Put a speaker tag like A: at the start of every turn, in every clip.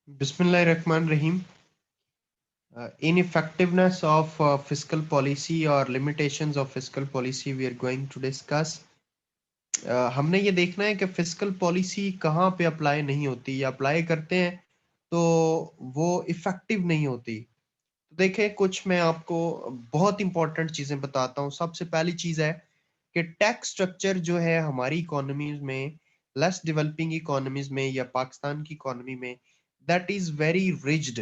A: Bismillahirrahmanirrahim. Ineffectiveness of fiscal policy or limitations of fiscal policy we are going to discuss. हमने ये देखना है कि फिस्कल पॉलिसी कहाँ पे अप्लाई नहीं होती या अप्लाई करते हैं तो वो इफेक्टिव नहीं होती। तो देखें, कुछ मैं आपको बहुत इंपॉर्टेंट चीजें बताता हूँ। सबसे पहली चीज है कि टैक्स स्ट्रक्चर जो है हमारी इकोनॉमीज में, लेस डेवलपिंग इकोनॉमीज में या पाकिस्तान की इकोनॉमी में, that is very rigid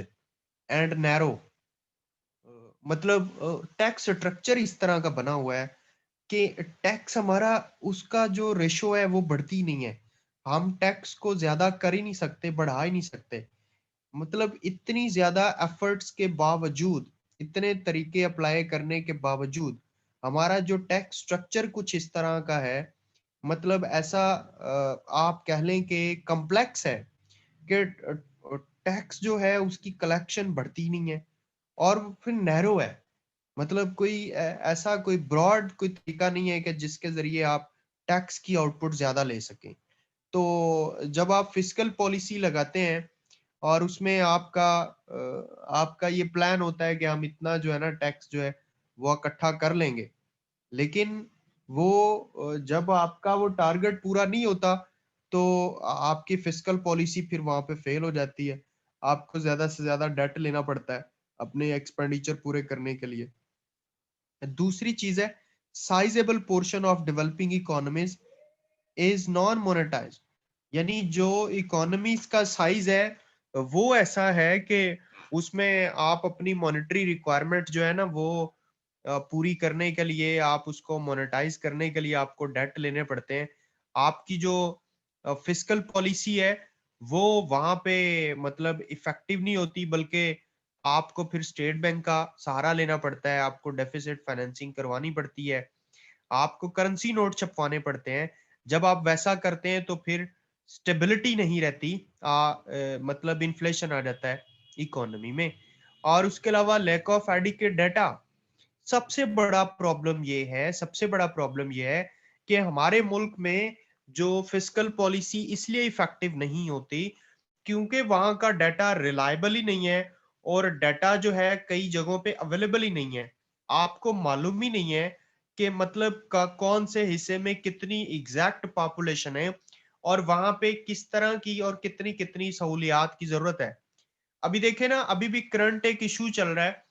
A: and narrow. मतलब टैक्स स्ट्रक्चर इस तरह का बना हुआ है कि टैक्स हमारा, उसका जो रेशो है वो बढ़ती नहीं है। हम टैक्स को ज्यादा कर ही नहीं सकते, बढ़ा ही नहीं सकते। मतलब इतनी ज्यादा एफर्ट्स के बावजूद, इतने तरीके अप्लाई करने के बावजूद हमारा जो टैक्स स्ट्रक्चर कुछ इस तरह का है, मतलब ऐसा आप कह लें कि कॉम्प्लेक्स है कि टैक्स जो है उसकी कलेक्शन बढ़ती नहीं है और फिर नैरो है। मतलब कोई ऐसा कोई ब्रॉड कोई तरीका नहीं है कि जिसके जरिए आप टैक्स की आउटपुट ज्यादा ले सकें। तो जब आप फिस्कल पॉलिसी लगाते हैं और उसमें आपका ये प्लान होता है कि हम इतना जो है ना टैक्स जो है वो इकट्ठा कर लेंगे, लेकिन वो जब आपका वो टारगेट पूरा नहीं होता तो आपकी फिस्कल पॉलिसी फिर वहां पे फेल हो जाती है। आपको ज्यादा से ज्यादा डेट लेना पड़ता है अपने एक्सपेंडिचर पूरे करने के लिए। दूसरी चीज है, sizeable portion of developing economies is non monetize. यानी जो इकोनॉमीज का साइज है वो ऐसा है कि उसमें आप अपनी मॉनेटरी रिक्वायरमेंट जो है ना वो पूरी करने के लिए, आप उसको मोनेटाइज करने के लिए आपको डेट लेने पड़ते हैं। आपकी जो फिस्कल पॉलिसी है वो वहां पे मतलब इफेक्टिव नहीं होती, बल्कि आपको फिर स्टेट बैंक का सहारा लेना पड़ता है, आपको डेफिसिट फाइनेंसिंग करवानी पड़ती है, आपको करेंसी नोट छपवाने पड़ते हैं। जब आप वैसा करते हैं तो फिर स्टेबिलिटी नहीं रहती, मतलब इन्फ्लेशन आ जाता है इकोनॉमी में। और उसके अलावा लैक ऑफ एडिक्वेट डेटा। सबसे बड़ा प्रॉब्लम ये है कि हमारे मुल्क में जो फिस्कल पॉलिसी इसलिए इफेक्टिव नहीं होती क्योंकि वहां का डाटा रिलायबल ही नहीं है, और डाटा जो है कई जगहों पे अवेलेबल ही नहीं है। आपको मालूम ही नहीं है कि मतलब का कौन से हिस्से में कितनी एग्जैक्ट पॉपुलेशन है और वहां पे किस तरह की और कितनी कितनी सहूलियात की जरूरत है। अभी देखे ना, अभी भी करंट एक इशू चल रहा है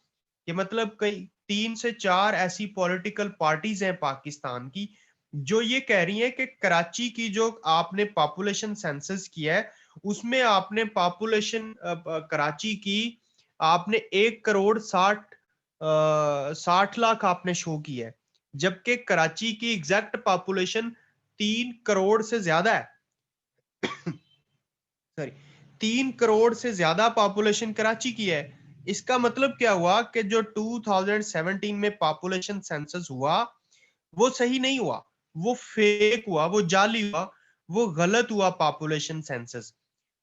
A: कि मतलब कई 3 से 4 ऐसी पॉलिटिकल पार्टीज हैं पाकिस्तान की जो ये कह रही हैं कि कराची की जो आपने पॉपुलेशन सेंसस किया है उसमें आपने पॉपुलेशन कराची की आपने 1 करोड़ 60 लाख आपने शो किया है, जबकि कराची की एग्जैक्ट पॉपुलेशन 3 करोड़ से ज्यादा है। सॉरी, 3 करोड़ से ज्यादा पॉपुलेशन कराची की है। इसका मतलब क्या हुआ कि जो 2017 में पॉपुलेशन सेंसस हुआ वो सही नहीं हुआ, वो फेक हुआ, वो जाली हुआ, वो गलत हुआ पॉपुलेशन सेंसस।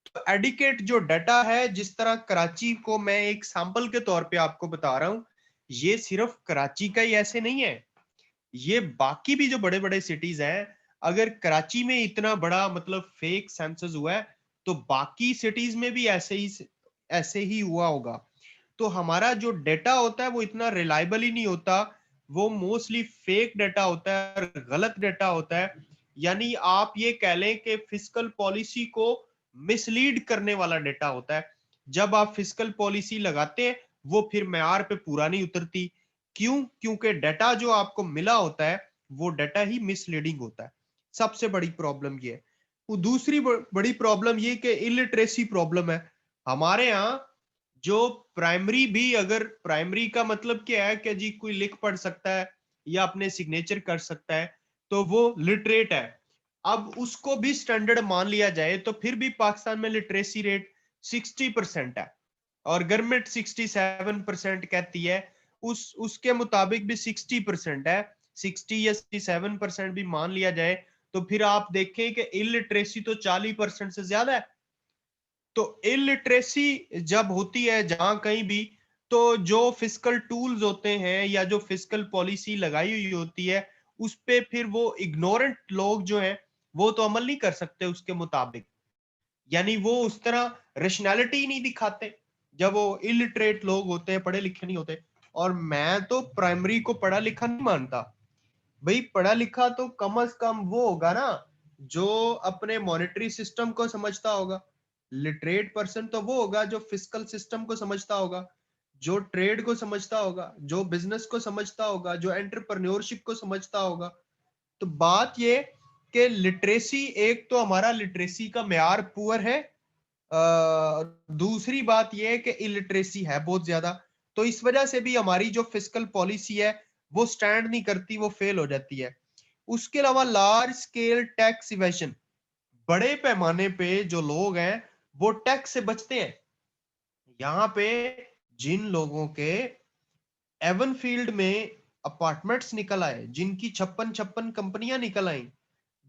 A: तो एडिकेट जो डाटा है, जिस तरह कराची को मैं एक सैंपल के तौर पे आपको बता रहा हूं, ये सिर्फ कराची का ही ऐसे नहीं है, ये बाकी भी जो बड़े बड़े सिटीज हैं, अगर कराची में इतना बड़ा मतलब फेक सेंसस हुआ है तो बाकी सिटीज में भी ऐसे ही हुआ होगा। तो हमारा जो डेटा होता है वो इतना रिलायबल ही नहीं होता, वो मोस्टली फेक डेटा होता है और गलत डेटा होता है। यानी आप ये कह लें कि फिस्कल पॉलिसी को मिसलीड करने वाला डेटा होता है। जब आप फिस्कल पॉलिसी लगाते हैं वो फिर मेयार पे पूरा नहीं उतरती। क्यों? क्योंकि डाटा जो आपको मिला होता है वो डाटा ही मिसलीडिंग होता है। सबसे बड़ी प्रॉब्लम ये है। वो दूसरी बड़ी प्रॉब्लम ये कि इलिटरेसी प्रॉब्लम है हमारे यहाँ। जो प्राइमरी भी, अगर प्राइमरी का मतलब क्या है कि जी कोई लिख पढ़ सकता है या अपने सिग्नेचर कर सकता है तो वो लिटरेट है। अब उसको भी स्टैंडर्ड मान लिया जाए तो फिर भी पाकिस्तान में लिटरेसी रेट 60% है और गवर्नमेंट 67% कहती है। उसके मुताबिक भी 60% है, 60 या 67% भी मान लिया जाए तो फिर आप देखें कि इलिटरेसी तो 40% से ज्यादा है। तो इलिटरेसी जब होती है जहां कहीं भी, तो जो फिस्कल टूल्स होते हैं या जो फिस्कल पॉलिसी लगाई हुई होती है उस पे फिर वो इग्नोरेंट लोग जो हैं वो तो अमल नहीं कर सकते उसके मुताबिक। यानी वो उस तरह रेशनैलिटी नहीं दिखाते जब वो इलिटरेट लोग होते हैं, पढ़े लिखे नहीं होते। और मैं तो प्राइमरी को पढ़ा लिखा नहीं मानता भाई। पढ़ा लिखा तो कम से कम वो होगा ना जो अपने मॉनेटरी सिस्टम को समझता होगा। लिटरेट पर्सन तो वो होगा जो फिस्कल सिस्टम को समझता होगा, जो ट्रेड को समझता होगा, जो बिजनेस को समझता होगा, जो एंटरप्रेन्योरशिप को समझता होगा। तो बात ये कि लिटरेसी, एक तो हमारा लिटरेसी का म्यार पुअर है, दूसरी बात यह है कि इलिटरेसी है बहुत ज्यादा। तो इस वजह से भी हमारी जो फिस्कल पॉलिसी है वो स्टैंड नहीं करती, वो फेल हो जाती है। उसके अलावा लार्ज स्केल टैक्स इवेशन, बड़े पैमाने पे जो लोग हैं वो टैक्स से बचते हैं। यहाँ पे जिन लोगों के एवन फील्ड में अपार्टमेंट्स निकल आए, जिनकी छप्पन छप्पन कंपनियां निकल आई,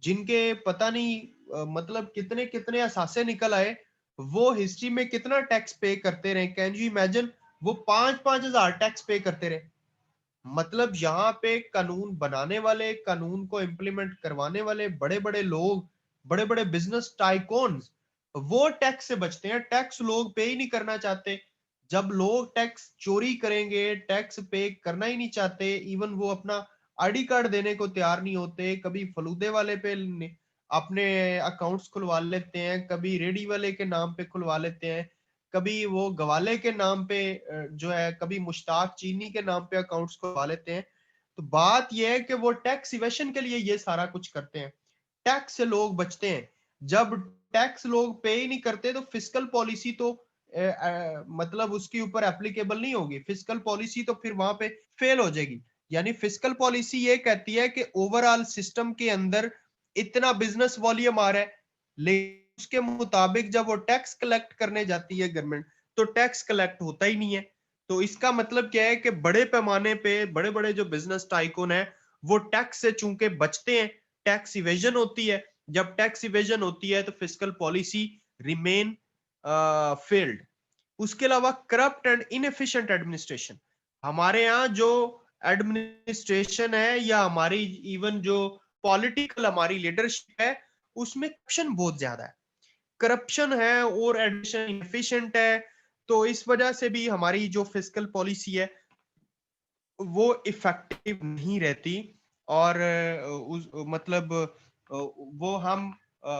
A: जिनके पता नहीं मतलब कितने कितने असासे निकल आए, वो हिस्ट्री में कितना टैक्स पे करते रहे। कैन यू इमेजिन, वो 5,000 टैक्स पे करते रहे। मतलब यहाँ पे कानून बनाने वाले, कानून को इम्प्लीमेंट करवाने वाले बड़े बड़े लोग, बड़े बड़े बिजनेस टाइकोन्स, वो टैक्स से बचते हैं। टैक्स लोग पे ही नहीं करना चाहते। जब लोग टैक्स चोरी करेंगे, टैक्स पे करना ही नहीं चाहते, इवन वो अपना आईडी कार्ड देने को तैयार नहीं होते, कभी फलूदे वाले पे अपने अकाउंट्स खुलवा लेते हैं, कभी रेडी वाले के नाम पे खुलवा लेते हैं, कभी वो गवाले के नाम पे जो है, कभी मुश्ताक चीनी के नाम पे अकाउंट्स खुलवा लेते हैं। तो बात यह है कि वो टैक्स इवेशन के लिए ये सारा कुछ करते हैं, टैक्स से लोग बचते हैं। जब टैक्स लोग पे ही नहीं करते तो फिस्कल पॉलिसी तो मतलब उसके ऊपर एप्लीकेबल नहीं होगी। फिस्कल पॉलिसी तो फिर वहां पे फेल हो जाएगी। यानी फिस्कल पॉलिसी ये कहती है कि ओवरऑल सिस्टम के अंदर इतना बिजनेस वॉल्यूम आ रहा है, लेकिन उसके मुताबिक जब वो टैक्स कलेक्ट करने जाती है गवर्नमेंट, तो टैक्स कलेक्ट होता ही नहीं है। तो इसका मतलब क्या है कि बड़े पैमाने पे बड़े बड़े जो बिजनेस टाइकून है वो टैक्स से चूंकि बचते हैं, टैक्स इवेजन होती है। जब टैक्स इवेजन होती है तो फिस्कल पॉलिसी रिमेन फेल्ड। उसके अलावा करप्ट एंड इनएफिशिएंट एडमिनिस्ट्रेशन, हमारे यहाँ जो एडमिनिस्ट्रेशन है या हमारी इवन जो पॉलिटिकल हमारी लीडरशिप है, उसमें करप्शन बहुत ज्यादा है। करप्शन है और एडमिनिस्ट्रेशन इनएफिशिएंट है। तो इस वजह से भी हमारी जो फिस्कल पॉलिसी है वो इफेक्टिव नहीं रहती। और उस मतलब वो हम